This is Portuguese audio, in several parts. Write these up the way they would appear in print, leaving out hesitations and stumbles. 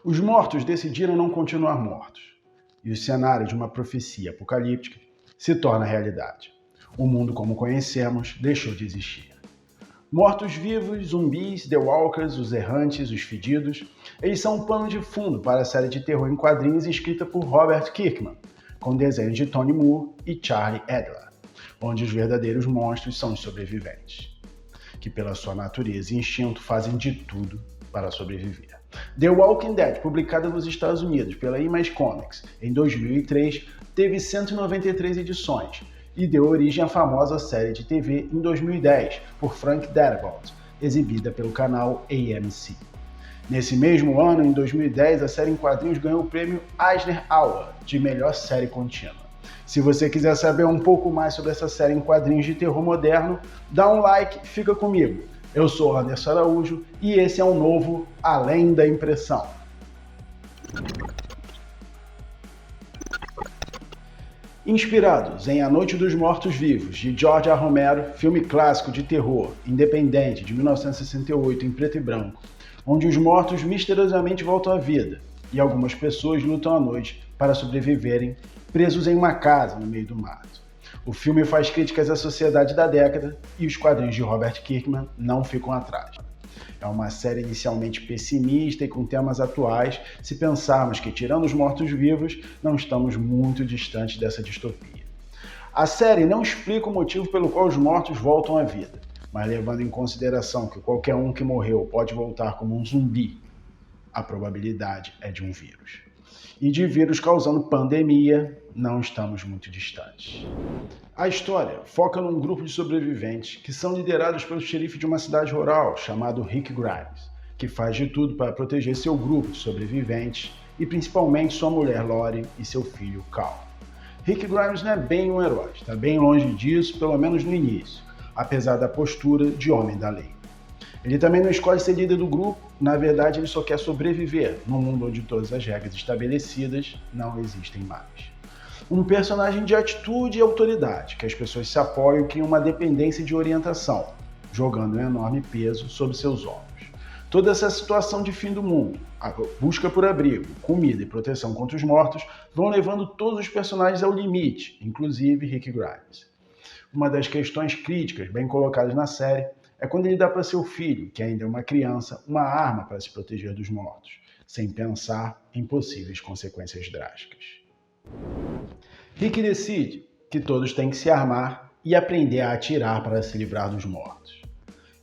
Os mortos decidiram não continuar mortos, e o cenário de uma profecia apocalíptica se torna realidade. O mundo como conhecemos deixou de existir. Mortos-vivos, zumbis, The Walkers, os errantes, os fedidos, eles são um pano de fundo para a série de terror em quadrinhos escrita por Robert Kirkman, com desenhos de Tony Moore e Charlie Adler, onde os verdadeiros monstros são os sobreviventes, que pela sua natureza e instinto fazem de tudo para sobreviver. The Walking Dead, publicada nos Estados Unidos pela Image Comics em 2003, teve 193 edições e deu origem à famosa série de TV em 2010 por Frank Darabont, exibida pelo canal AMC. Nesse mesmo ano, em 2010, a série em quadrinhos ganhou o prêmio Eisner Award de melhor série contínua. Se você quiser saber um pouco mais sobre essa série em quadrinhos de terror moderno, dá um like e fica comigo. Eu sou Anderson Araújo e esse é o novo Além da Impressão. Inspirados em A Noite dos Mortos-Vivos, de George A. Romero, filme clássico de terror, independente, de 1968, em preto e branco, onde os mortos misteriosamente voltam à vida e algumas pessoas lutam à noite para sobreviverem presos em uma casa no meio do mato. O filme faz críticas à sociedade da década e os quadrinhos de Robert Kirkman não ficam atrás. É uma série inicialmente pessimista e com temas atuais, se pensarmos que, tirando os mortos-vivos, não estamos muito distantes dessa distopia. A série não explica o motivo pelo qual os mortos voltam à vida, mas levando em consideração que qualquer um que morreu pode voltar como um zumbi, a probabilidade é de um vírus. E de vírus causando pandemia, não estamos muito distantes. A história foca num grupo de sobreviventes que são liderados pelo xerife de uma cidade rural chamado Rick Grimes, que faz de tudo para proteger seu grupo de sobreviventes e principalmente sua mulher Lori e seu filho Cal. Rick Grimes não é bem um herói, está bem longe disso, pelo menos no início, apesar da postura de homem da lei. Ele também não escolhe ser líder do grupo, na verdade ele só quer sobreviver num mundo onde todas as regras estabelecidas não existem mais. Um personagem de atitude e autoridade, que as pessoas se apoiam e criam uma dependência de orientação, jogando um enorme peso sobre seus ombros. Toda essa situação de fim do mundo, a busca por abrigo, comida e proteção contra os mortos, vão levando todos os personagens ao limite, inclusive Rick Grimes. Uma das questões críticas bem colocadas na série é quando ele dá para seu filho, que ainda é uma criança, uma arma para se proteger dos mortos, sem pensar em possíveis consequências drásticas. Rick decide que todos têm que se armar e aprender a atirar para se livrar dos mortos.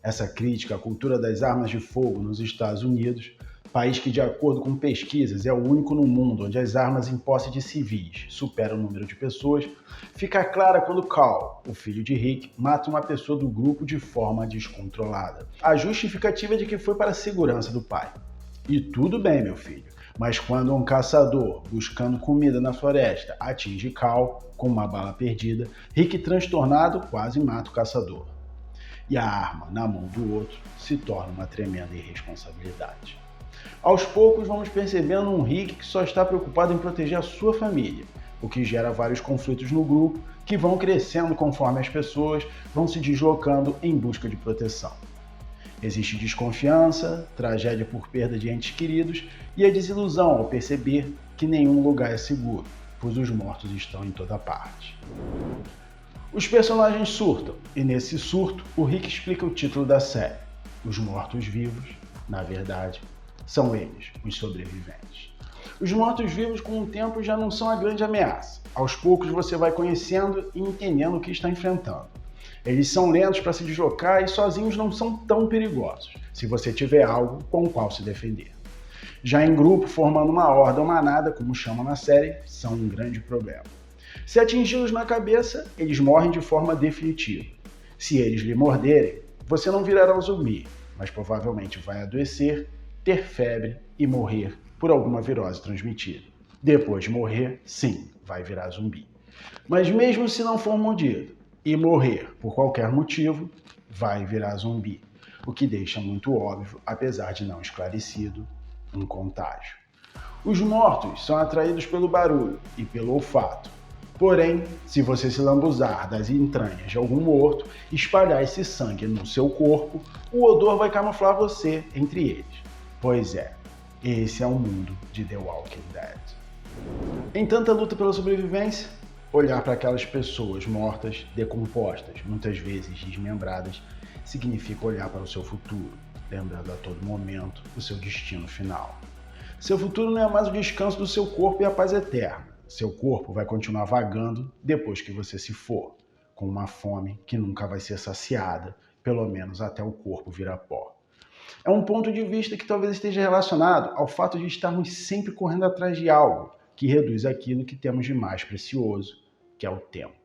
Essa crítica à cultura das armas de fogo nos Estados Unidos, país que, de acordo com pesquisas, é o único no mundo onde as armas em posse de civis superam o número de pessoas, fica clara quando Cal, o filho de Rick, mata uma pessoa do grupo de forma descontrolada. A justificativa é de que foi para a segurança do pai. E tudo bem, meu filho, mas quando um caçador, buscando comida na floresta, atinge Cal com uma bala perdida, Rick, transtornado, quase mata o caçador. E a arma na mão do outro se torna uma tremenda irresponsabilidade. Aos poucos vamos percebendo um Rick que só está preocupado em proteger a sua família, o que gera vários conflitos no grupo que vão crescendo conforme as pessoas vão se deslocando em busca de proteção. Existe desconfiança, tragédia por perda de entes queridos e a desilusão ao perceber que nenhum lugar é seguro, pois os mortos estão em toda parte. Os personagens surtam, e nesse surto o Rick explica o título da série. Os mortos-vivos, na verdade, são eles, os sobreviventes. Os mortos-vivos com o tempo já não são a grande ameaça. Aos poucos você vai conhecendo e entendendo o que está enfrentando. Eles são lentos para se deslocar e sozinhos não são tão perigosos, se você tiver algo com o qual se defender. Já em grupo, formando uma horda ou manada, como chamam na série, são um grande problema. Se atingi-los na cabeça, eles morrem de forma definitiva. Se eles lhe morderem, você não virará um zumbi, mas provavelmente vai adoecer, ter febre e morrer por alguma virose transmitida. Depois de morrer, sim, vai virar zumbi. Mas mesmo se não for mordido, e morrer por qualquer motivo, vai virar zumbi, o que deixa muito óbvio, apesar de não esclarecido, um contágio. Os mortos são atraídos pelo barulho e pelo olfato. Porém, se você se lambuzar das entranhas de algum morto e espalhar esse sangue no seu corpo, o odor vai camuflar você entre eles. Pois é, Esse é o mundo de The Walking Dead. Em tanta luta pela sobrevivência, olhar para aquelas pessoas mortas, decompostas, muitas vezes desmembradas, significa olhar para o seu futuro, lembrando a todo momento o seu destino final. Seu futuro não é mais o descanso do seu corpo e a paz eterna. Seu corpo vai continuar vagando depois que você se for, com uma fome que nunca vai ser saciada, pelo menos até o corpo virar pó. É um ponto de vista que talvez esteja relacionado ao fato de estarmos sempre correndo atrás de algo que reduz aquilo que temos de mais precioso, que é o tempo.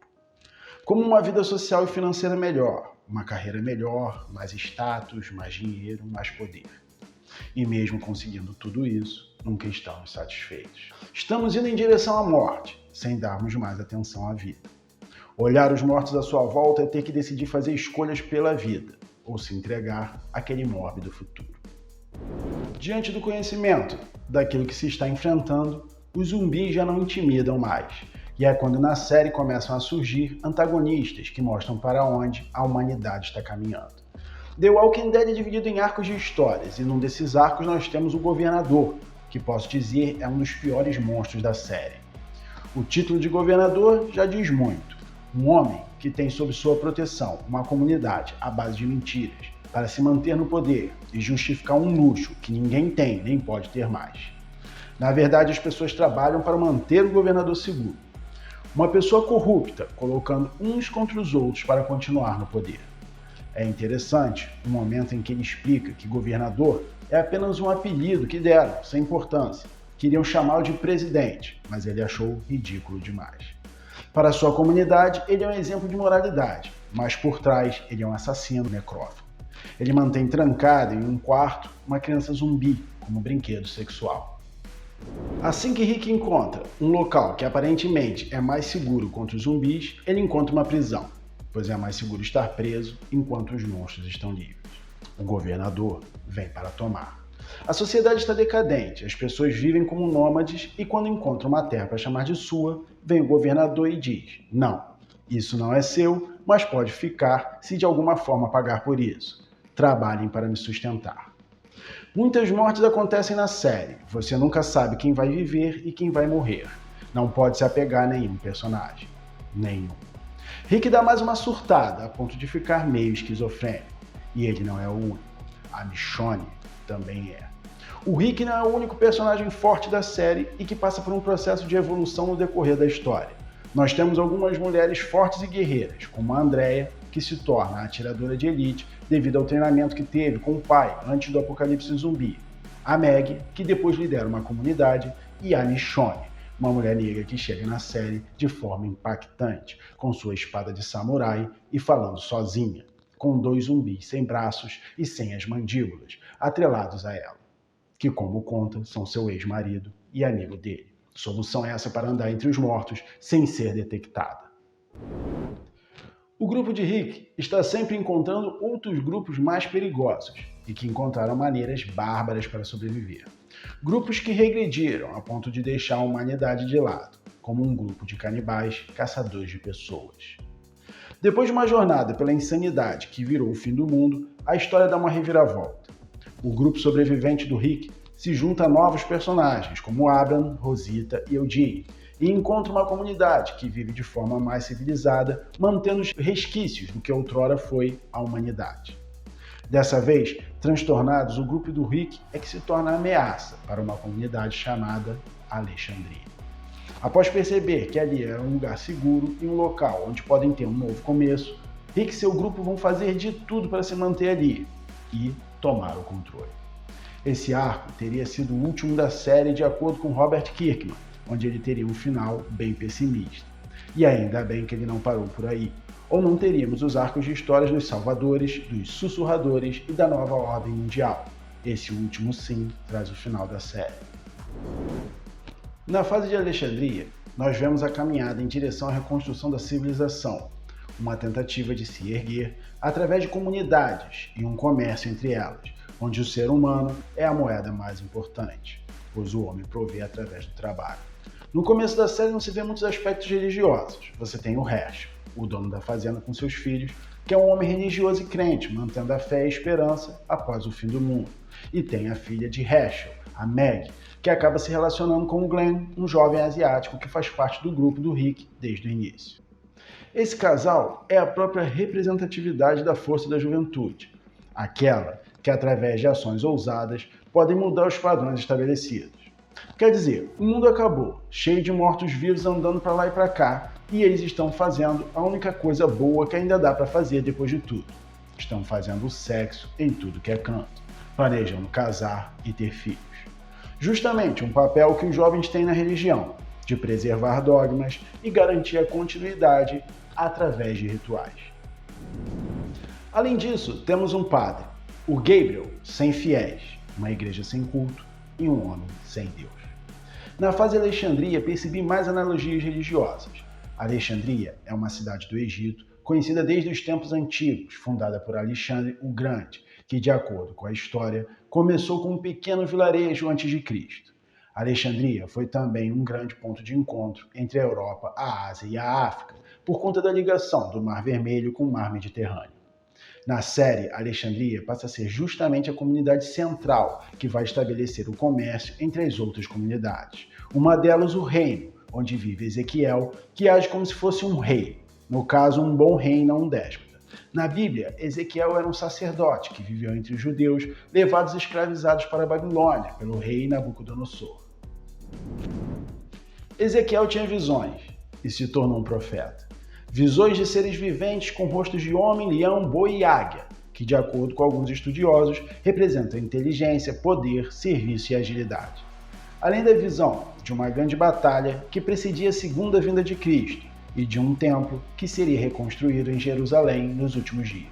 Como uma vida social e financeira melhor, uma carreira melhor, mais status, mais dinheiro, mais poder. E mesmo conseguindo tudo isso, nunca estamos satisfeitos. Estamos indo em direção à morte, sem darmos mais atenção à vida. Olhar os mortos à sua volta é ter que decidir fazer escolhas pela vida, ou se entregar àquele mórbido futuro. Diante do conhecimento daquilo que se está enfrentando, os zumbis já não intimidam mais. E é quando na série começam a surgir antagonistas que mostram para onde a humanidade está caminhando. The Walking Dead é dividido em arcos de histórias, e num desses arcos nós temos o Governador, que posso dizer é um dos piores monstros da série. O título de Governador já diz muito. Um homem que tem sob sua proteção uma comunidade à base de mentiras para se manter no poder e justificar um luxo que ninguém tem nem pode ter mais. Na verdade, as pessoas trabalham para manter o governador seguro. Uma pessoa corrupta, colocando uns contra os outros para continuar no poder. É interessante o momento em que ele explica que governador é apenas um apelido que deram, sem importância. Queriam chamá-lo de presidente, mas ele achou ridículo demais. Para sua comunidade, ele é um exemplo de moralidade, mas por trás ele é um assassino necrófago. Ele mantém trancada em um quarto uma criança zumbi como brinquedo sexual. Assim que Rick encontra um local que aparentemente é mais seguro contra os zumbis, ele encontra uma prisão, pois é mais seguro estar preso enquanto os monstros estão livres. O governador vem para tomar. A sociedade está decadente, as pessoas vivem como nômades e quando encontram uma terra para chamar de sua, vem o governador e diz: não, isso não é seu, mas pode ficar se de alguma forma pagar por isso. Trabalhem para me sustentar. Muitas mortes acontecem na série, você nunca sabe quem vai viver e quem vai morrer. Não pode se apegar a nenhum personagem. Nenhum. Rick dá mais uma surtada, a ponto de ficar meio esquizofrênico. E ele não é o único. A Michonne também é. O Rick não é o único personagem forte da série e que passa por um processo de evolução no decorrer da história. Nós temos algumas mulheres fortes e guerreiras, como a Andrea, que se torna a atiradora de elite devido ao treinamento que teve com o pai antes do apocalipse zumbi. A Meg, que depois lidera uma comunidade, e a Michonne, uma mulher negra que chega na série de forma impactante, com sua espada de samurai e falando sozinha, com 2 zumbis sem braços e sem as mandíbulas, atrelados a ela, que, como conta, são seu ex-marido e amigo dele. Solução essa para andar entre os mortos sem ser detectada. O grupo de Rick está sempre encontrando outros grupos mais perigosos e que encontraram maneiras bárbaras para sobreviver. Grupos que regrediram a ponto de deixar a humanidade de lado, como um grupo de canibais caçadores de pessoas. Depois de uma jornada pela insanidade que virou o fim do mundo, a história dá uma reviravolta. O grupo sobrevivente do Rick se junta a novos personagens, como Abraham, Rosita e Eugene, e encontra uma comunidade que vive de forma mais civilizada, mantendo os resquícios do que outrora foi a humanidade. Dessa vez, transtornados, o grupo do Rick é que se torna ameaça para uma comunidade chamada Alexandria. Após perceber que ali é um lugar seguro e um local onde podem ter um novo começo, Rick e seu grupo vão fazer de tudo para se manter ali e tomar o controle. Esse arco teria sido o último da série de acordo com Robert Kirkman, onde ele teria um final bem pessimista. E ainda bem que ele não parou por aí, ou não teríamos os arcos de histórias dos Salvadores, dos Sussurradores e da Nova Ordem Mundial. Esse último, sim, traz o final da série. Na fase de Alexandria, nós vemos a caminhada em direção à reconstrução da civilização, uma tentativa de se erguer através de comunidades e um comércio entre elas, onde o ser humano é a moeda mais importante, pois o homem provê através do trabalho. No começo da série não se vê muitos aspectos religiosos. Você tem o Herschel, o dono da fazenda com seus filhos, que é um homem religioso e crente, mantendo a fé e a esperança após o fim do mundo. E tem a filha de Herschel, a Meg, que acaba se relacionando com o Glenn, um jovem asiático que faz parte do grupo do Rick desde o início. Esse casal é a própria representatividade da força da juventude, aquela que, através de ações ousadas, podem mudar os padrões estabelecidos. Quer dizer, o mundo acabou, cheio de mortos-vivos andando para lá e para cá, e eles estão fazendo a única coisa boa que ainda dá para fazer depois de tudo. Estão fazendo sexo em tudo que é canto, planejando casar e ter filhos. Justamente um papel que os jovens têm na religião, de preservar dogmas e garantir a continuidade através de rituais. Além disso, temos um padre, o Gabriel, sem fiéis, uma igreja sem culto e um homem sem Deus. Na fase Alexandria, percebi mais analogias religiosas. Alexandria é uma cidade do Egito, conhecida desde os tempos antigos, fundada por Alexandre o Grande, que, de acordo com a história, começou com um pequeno vilarejo antes de Cristo. Alexandria foi também um grande ponto de encontro entre a Europa, a Ásia e a África, por conta da ligação do Mar Vermelho com o Mar Mediterrâneo. Na série, Alexandria passa a ser justamente a comunidade central que vai estabelecer o comércio entre as outras comunidades. Uma delas, o reino, onde vive Ezequiel, que age como se fosse um rei, no caso, um bom rei, não um déspota. Na Bíblia, Ezequiel era um sacerdote que viveu entre os judeus, levados escravizados para a Babilônia pelo rei Nabucodonosor. Ezequiel tinha visões e se tornou um profeta. Visões de seres viventes com rostos de homem, leão, boi e águia, que, de acordo com alguns estudiosos, representam inteligência, poder, serviço e agilidade. Além da visão de uma grande batalha que precedia a segunda vinda de Cristo e de um templo que seria reconstruído em Jerusalém nos últimos dias.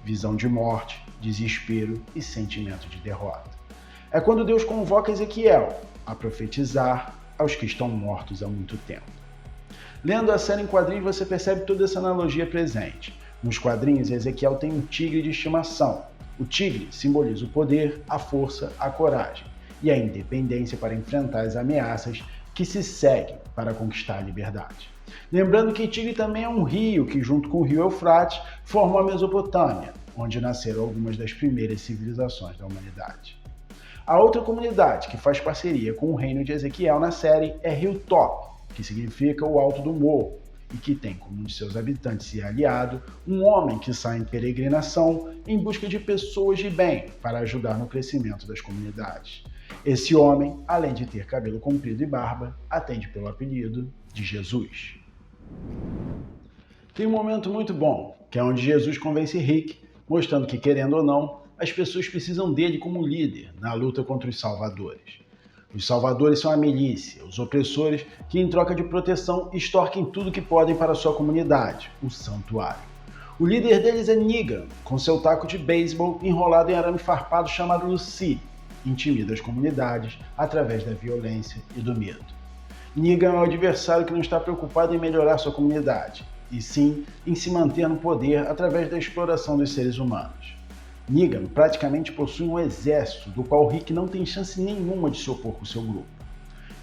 Visão de morte, desespero e sentimento de derrota. É quando Deus convoca Ezequiel a profetizar aos que estão mortos há muito tempo. Lendo a série em quadrinhos, você percebe toda essa analogia presente. Nos quadrinhos, Ezequiel tem um tigre de estimação. O tigre simboliza o poder, a força, a coragem e a independência para enfrentar as ameaças que se seguem para conquistar a liberdade. Lembrando que Tigre também é um rio que, junto com o rio Eufrates, formou a Mesopotâmia, onde nasceram algumas das primeiras civilizações da humanidade. A outra comunidade que faz parceria com o reino de Ezequiel na série é Hilltop, que significa o alto do morro, e que tem como um de seus habitantes e aliado um homem que sai em peregrinação em busca de pessoas de bem para ajudar no crescimento das comunidades. Esse homem, além de ter cabelo comprido e barba, atende pelo apelido de Jesus. Tem um momento muito bom, que é onde Jesus convence Rick, mostrando que, querendo ou não, as pessoas precisam dele como líder na luta contra os salvadores. Os salvadores são a milícia, os opressores que, em troca de proteção, extorquem tudo que podem para sua comunidade, o santuário. O líder deles é Negan, com seu taco de beisebol enrolado em arame farpado chamado Lucy, intimida as comunidades através da violência e do medo. Negan é o adversário que não está preocupado em melhorar sua comunidade, e sim em se manter no poder através da exploração dos seres humanos. Negan praticamente possui um exército do qual Rick não tem chance nenhuma de se opor com seu grupo.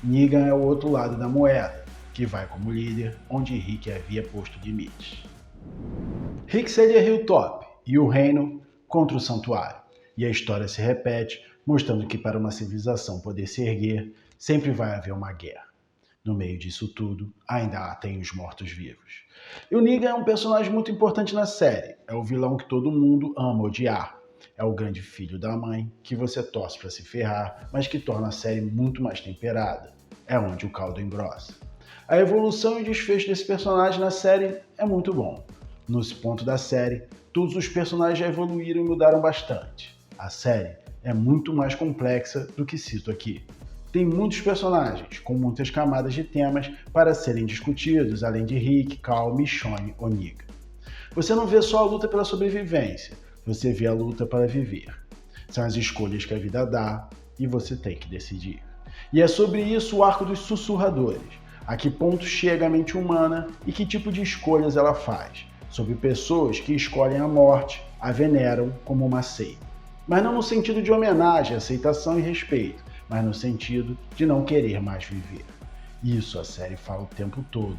Negan é o outro lado da moeda, que vai como líder onde Rick havia posto limites. Rick cedia Hilltop e o reino contra o santuário, e a história se repete, mostrando que para uma civilização poder se erguer, sempre vai haver uma guerra. No meio disso tudo, ainda tem os mortos-vivos. E o Negan é um personagem muito importante na série. É o vilão que todo mundo ama odiar. É o grande filho da mãe, que você torce para se ferrar, mas que torna a série muito mais temperada. É onde o caldo engrossa. A evolução e o desfecho desse personagem na série é muito bom. Nesse ponto da série, todos os personagens já evoluíram e mudaram bastante. A série é muito mais complexa do que cito aqui. Tem muitos personagens, com muitas camadas de temas para serem discutidos, além de Rick, Cal, Michonne ou Negan. Você não vê só a luta pela sobrevivência, você vê a luta para viver. São as escolhas que a vida dá e você tem que decidir. E é sobre isso o arco dos sussurradores. A que ponto chega a mente humana e que tipo de escolhas ela faz. Sobre pessoas que escolhem a morte, a veneram como uma seita. Mas não no sentido de homenagem, aceitação e respeito, mas no sentido de não querer mais viver. Isso a série fala o tempo todo,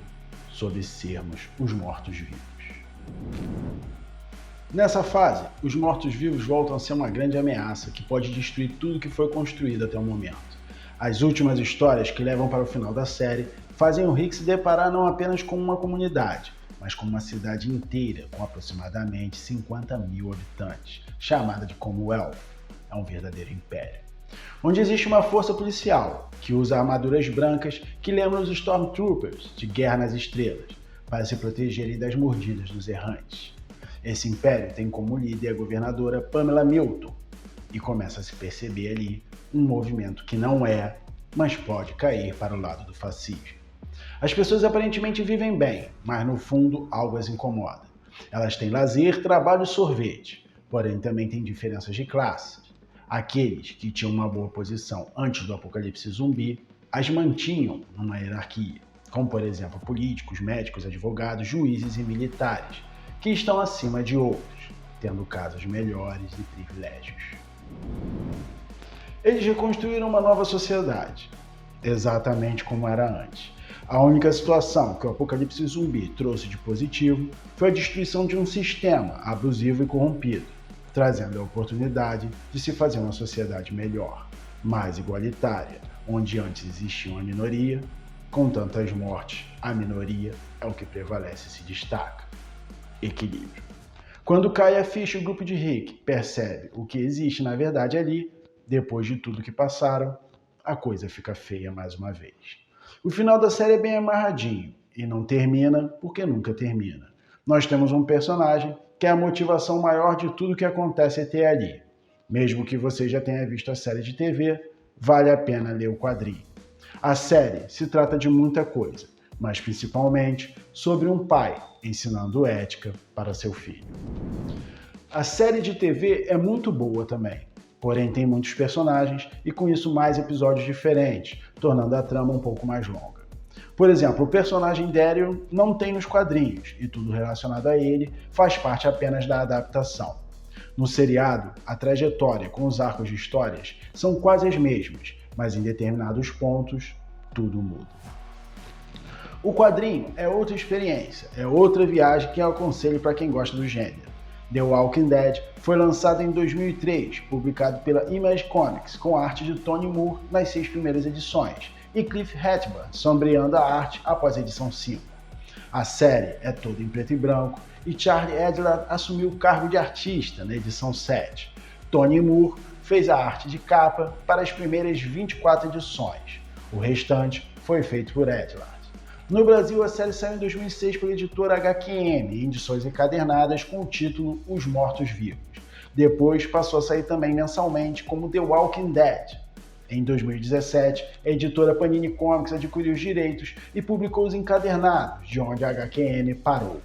sobre sermos os mortos-vivos. Nessa fase, os mortos-vivos voltam a ser uma grande ameaça que pode destruir tudo que foi construído até o momento. As últimas histórias que levam para o final da série fazem o Rick se deparar não apenas com uma comunidade, mas com uma cidade inteira com aproximadamente 50 mil habitantes, chamada de Commonwealth. É um verdadeiro império. Onde existe uma força policial que usa armaduras brancas que lembram os Stormtroopers de Guerra nas Estrelas, para se protegerem das mordidas dos errantes. Esse império tem como líder a governadora Pamela Milton, e começa a se perceber ali um movimento que não é, mas pode cair para o lado do fascismo. As pessoas aparentemente vivem bem, mas no fundo algo as incomoda. Elas têm lazer, trabalho e sorvete, porém também têm diferenças de classe. Aqueles que tinham uma boa posição antes do apocalipse zumbi as mantinham numa hierarquia, como por exemplo políticos, médicos, advogados, juízes e militares, que estão acima de outros, tendo casas melhores e privilégios. Eles reconstruíram uma nova sociedade, exatamente como era antes. A única situação que o apocalipse zumbi trouxe de positivo foi a destruição de um sistema abusivo e corrompido, trazendo a oportunidade de se fazer uma sociedade melhor, mais igualitária, onde antes existia uma minoria. Com tantas mortes, a minoria é o que prevalece e se destaca. Equilíbrio. Quando cai a ficha, o grupo de Rick percebe o que existe na verdade ali. Depois de tudo que passaram, a coisa fica feia mais uma vez. O final da série é bem amarradinho e não termina porque nunca termina. Nós temos um personagem que é a motivação maior de tudo que acontece até ali. Mesmo que você já tenha visto a série de TV, vale a pena ler o quadrinho. A série se trata de muita coisa, mas principalmente sobre um pai ensinando ética para seu filho. A série de TV é muito boa também, porém tem muitos personagens e com isso mais episódios diferentes, tornando a trama um pouco mais longa. Por exemplo, o personagem Daryl não tem nos quadrinhos e tudo relacionado a ele faz parte apenas da adaptação. No seriado, a trajetória com os arcos de histórias são quase as mesmas, mas em determinados pontos tudo muda. O quadrinho é outra experiência, é outra viagem que eu aconselho para quem gosta do gênero. The Walking Dead foi lançado em 2003, publicado pela Image Comics, com arte de Tony Moore nas 6 primeiras edições, e Cliff Hatburn sombreando a arte após a edição 5. A série é toda em preto e branco, e Charlie Adlard assumiu o cargo de artista na edição 7. Tony Moore fez a arte de capa para as primeiras 24 edições. O restante foi feito por Adlard. No Brasil, a série saiu em 2006 pela editora HQM, em edições encadernadas com o título Os Mortos-Vivos. Depois passou a sair também mensalmente como The Walking Dead. Em 2017, a editora Panini Comics adquiriu os direitos e publicou os encadernados, de onde a HQM parou.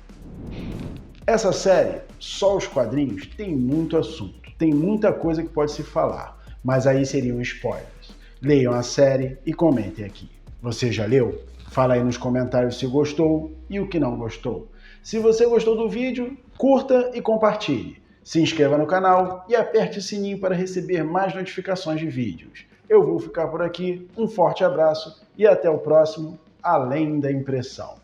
Essa série, só os quadrinhos, tem muito assunto, tem muita coisa que pode se falar, mas aí seriam spoilers. Leiam a série e comentem aqui. Você já leu? Fala aí nos comentários se gostou e o que não gostou. Se você gostou do vídeo, curta e compartilhe. Se inscreva no canal e aperte o sininho para receber mais notificações de vídeos. Eu vou ficar por aqui, um forte abraço e até o próximo Além da Impressão.